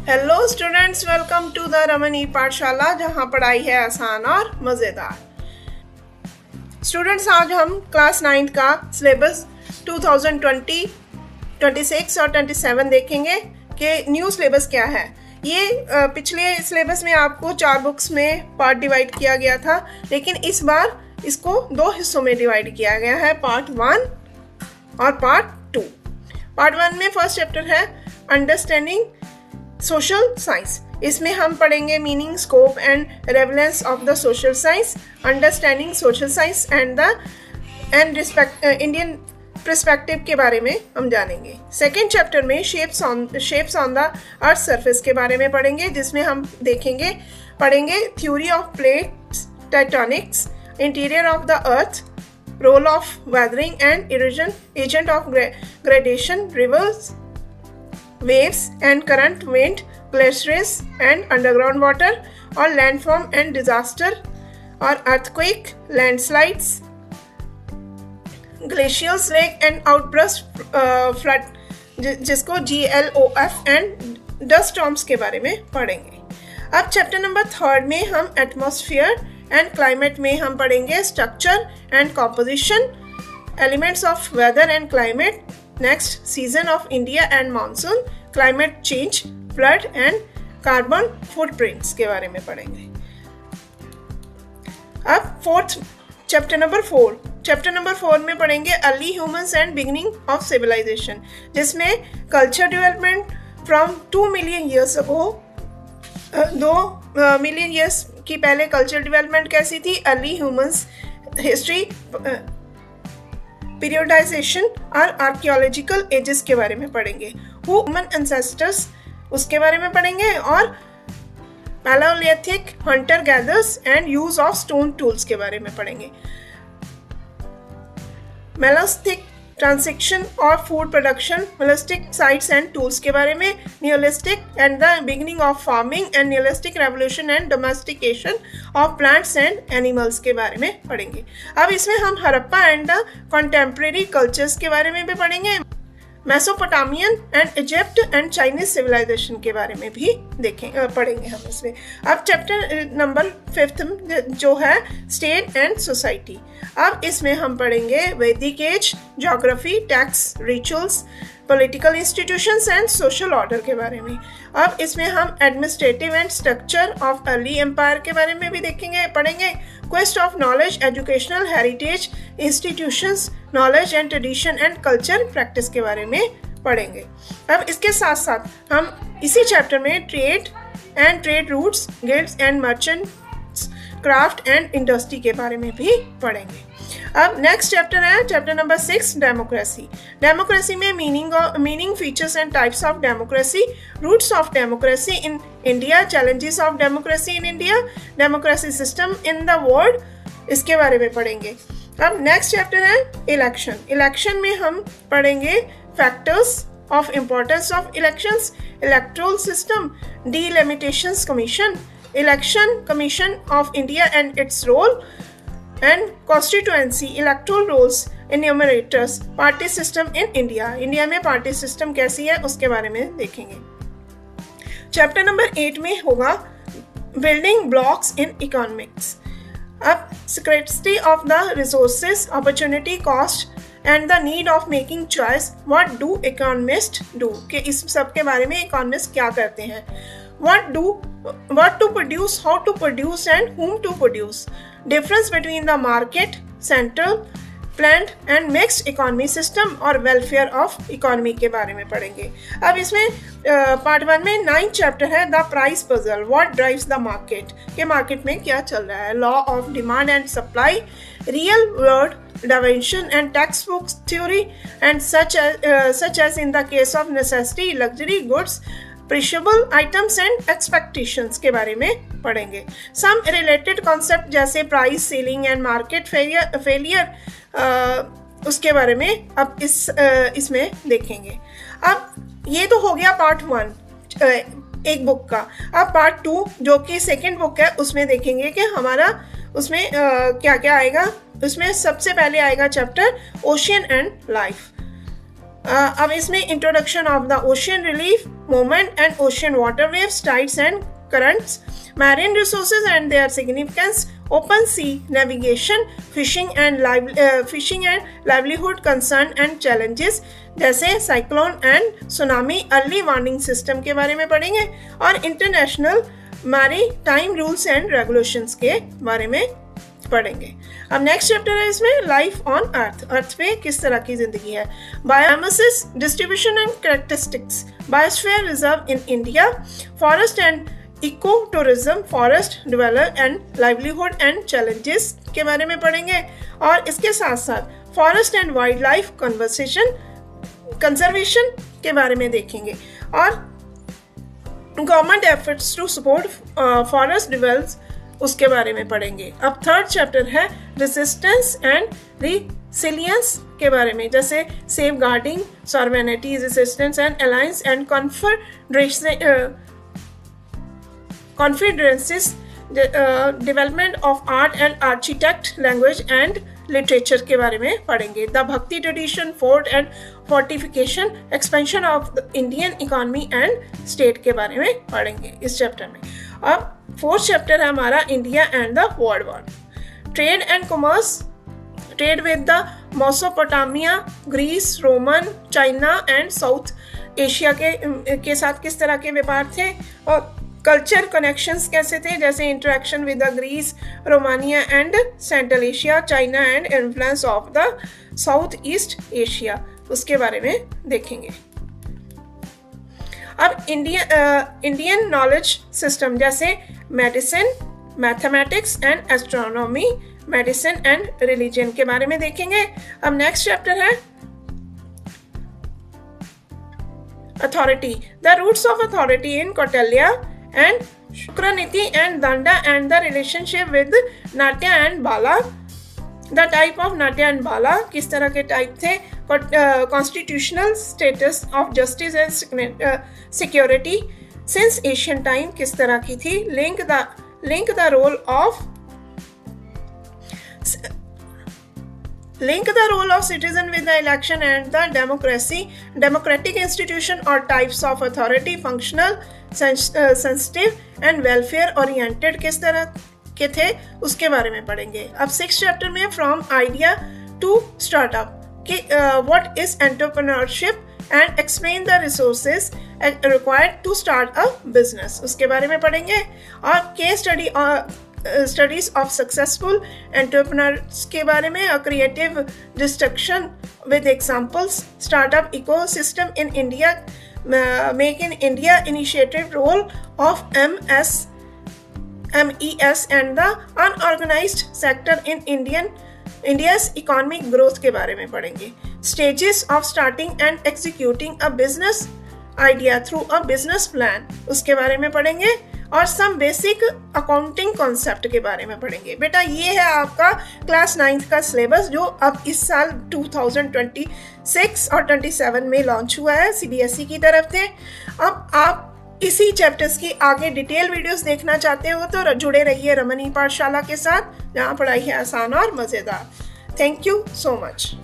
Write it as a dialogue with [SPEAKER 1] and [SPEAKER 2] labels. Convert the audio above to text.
[SPEAKER 1] Hello students, welcome to the Raman e Pathshala, जहां पढ़ाई है आसान और मज़ेदार। स्टूडेंट्स, आज हम क्लास 9 का सिलेबस 2020, 26 और 27 देखेंगे कि न्यू सिलेबस क्या है। ये पिछले सिलेबस में आपको 4 बुक्स में पार्ट डिवाइड किया गया था, लेकिन इस बार इसको 2 हिस्सों में डिवाइड किया गया है, पार्ट 1 और पार्ट 2। पार्ट 1 में फर्स्ट चैप्टर है अंडरस्टैंडिंग सोशल साइंस। इसमें हम पढ़ेंगे meaning, scope and relevance of the social science, understanding social science and Indian perspective के बारे में हम जानेंगे। सेकेंड चैप्टर में shapes on the earth surface के बारे में पढ़ेंगे, जिसमें हम पढ़ेंगे theory of plates, tectonics, interior of the earth, role of weathering and erosion, agent of gradation, rivers, waves and current, wind, glaciers and underground water, और landform and disaster, और earthquake, landslides, glaciers, lake and outburst, flood, जिसको GLOF and dust storms के बारे में पढ़ेंगे। अब chapter number 3 में हम एटमॉस्फेयर एंड क्लाइमेट में हम पढ़ेंगे structure and composition, elements of weather and climate, next season of India and monsoon, climate change, flood and carbon footprints के बारे में पढ़ेंगे। अब चैप्टर नंबर 4 में पढ़ेंगे early humans and beginning of civilisation, जिसमें culture development from 2 million years ago, 2 million years की पहले कल्चर डेवलपमेंट कैसी थी, अर्ली ह्यूमंस हिस्ट्री, पीरियोडाइजेशन और आर्कियोलॉजिकल एजेस के बारे में पढ़ेंगे, ह्यूमन एंसेस्टर्स उसके बारे में पढ़ेंगे, और Palaeolithic hunter gatherers and use of stone tools के बारे में पढ़ेंगे, मेलास्टिक ट्रांजिशन और food production, Mesolithic sites and tools के बारे में, Neolithic and the beginning of farming and Neolithic revolution and domestication of plants and animals के बारे में पढ़ेंगे। अब इसमें हम Harappa and the contemporary cultures के बारे में भी पढ़ेंगे, Mesopotamian and Egypt and Chinese civilisation के बारे में भी पढ़ेंगे हम इसमें। अब चैप्टर नंबर 5 जो है स्टेट एंड सोसाइटी, अब इसमें हम पढ़ेंगे Vedic age, geography, tax, rituals, political institutions and social order के बारे में। अब इसमें हम administrative and structure of early empire के बारे में भी पढ़ेंगे, quest of knowledge, educational heritage, institutions, knowledge and tradition and culture practice के बारे में पढ़ेंगे। अब इसके साथ साथ हम इसी चैप्टर में trade routes, guilds and merchants, craft and industry के बारे में भी पढ़ेंगे। अब नेक्स्ट चैप्टर है चैप्टर नंबर 6 डेमोक्रेसी में meaning, features and types of democracy, roots of democracy in India, challenges of democracy in India, democracy system in the world, इसके बारे में पढ़ेंगे। अब नेक्स्ट चैप्टर है इलेक्शन में हम पढ़ेंगे factors of importance of elections, electoral system, delimitations commission, election commission of India and its role, and constituency, electoral rolls, enumerators, party system in India में पार्टी सिस्टम कैसी है उसके बारे में देखेंगे। चैप्टर नंबर 8 में होगा बिल्डिंग ब्लॉक्स इन इकोनॉमिक्स। अब scarcity of the resources, opportunity cost and the need of making choice, what do economist do, कि इस सब के बारे में इकोनॉमिस्ट क्या करते हैं, what to produce, how to produce and whom to produce, difference between the market, central, planned and mixed economy system, और welfare of economy के बारे में पढ़ेंगे। अब इसमें पार्ट 1 में 9 चैप्टर है the price puzzle, what drives the market, के मार्केट में क्या चल रहा है, law of demand and supply, real world dimension and text book theory and such as in the case of necessity, luxury goods, perishable items and expectations के बारे में पढ़ेंगे। सम रिलेटेड कॉन्सेप्ट जैसे price ceiling and market failure, उसके बारे में अब इसमें देखेंगे। अब ये तो हो गया पार्ट 1 एक बुक का। अब पार्ट 2 जो कि सेकेंड बुक है उसमें देखेंगे कि हमारा उसमें क्या क्या आएगा। उसमें सबसे पहले आएगा चैप्टर ओशियन एंड लाइफ। अब इसमें introduction of the ocean relief, movement and ocean water waves, tides and currents, marine resources and their significance, open sea navigation, fishing and livelihood concern and challenges जैसे cyclone and tsunami early warning system के बारे में पढ़ेंगे और international maritime rules and regulations के बारे में पढ़ेंगे। अब नेक्स्ट चैप्टर है इसमें लाइफ ऑन अर्थ पे किस तरह की जिंदगी है, biomasses, distribution and characteristics, biosphere reserve in India, forest and eco tourism, forest development and livelihood and challenges के बारे में पढ़ेंगे और इसके साथ साथ forest and wildlife conservation के बारे में देखेंगे और government efforts to support forest develop उसके बारे में पढ़ेंगे। अब थर्ड चैप्टर है रेजिस्टेंस एंड रिसिलियंस के बारे में, जैसे safeguarding, sovereignty, resistance and alliance and confidences, development of art and architect, language and literature के बारे में पढ़ेंगे। द भक्ति tradition, fort and fortification, expansion of the Indian economy and state के बारे में पढ़ेंगे इस चैप्टर में। अब फोर्थ चैप्टर है हमारा India and the world war, trade and commerce, trade with the Mesopotamia, Greece, Roman, China and South Asia के साथ किस तरह के व्यापार थे और कल्चर कनेक्शंस कैसे थे, जैसे interaction with the Greece, Romania and Central Asia, China and influence of the South East Asia, उसके बारे में देखेंगे। अब इंडियन नॉलेज सिस्टम जैसे medicine, mathematics and astronomy, medicine and religion के बारे में देखेंगे। अब नेक्स्ट चैप्टर है authority, the roots of authority in Kautilya and Shukraniti and Danda and the relationship with Natya and Bala, the type of Natya and Bala किस तरह के type थे, constitutional status of justice and security since ancient time किस तरह की थी, link the role of citizen with the election and the democratic institution or types of authority, functional, sensitive and welfare oriented किस तरह के थे उसके बारे में पढ़ेंगे। अब 6th चैप्टर में फ्रॉम आइडिया टू स्टार्टअप कि what is entrepreneurship and explain the resources required to start a business उसके बारे में पढ़ेंगे और case studies of successful entrepreneurs के बारे में, creative destruction with examples, startup ecosystem in India, make in India initiative, role of MES and the unorganized sector in India's economic growth के बारे में पढ़ेंगे। Stages of starting and executing a business idea through a business plan उसके बारे में पढ़ेंगे और some basic accounting concept के बारे में पढ़ेंगे। बेटा ये है आपका क्लास 9th का सिलेबस जो अब इस साल 2026 और 27 में लॉन्च हुआ है CBSE की तरफ से। अब आप इसी चैप्टर्स की आगे डिटेल वीडियोस देखना चाहते हो तो जुड़े रहिए रमन ई पाठशाला के साथ, जहाँ पढ़ाई है आसान और मज़ेदार। Thank you so much.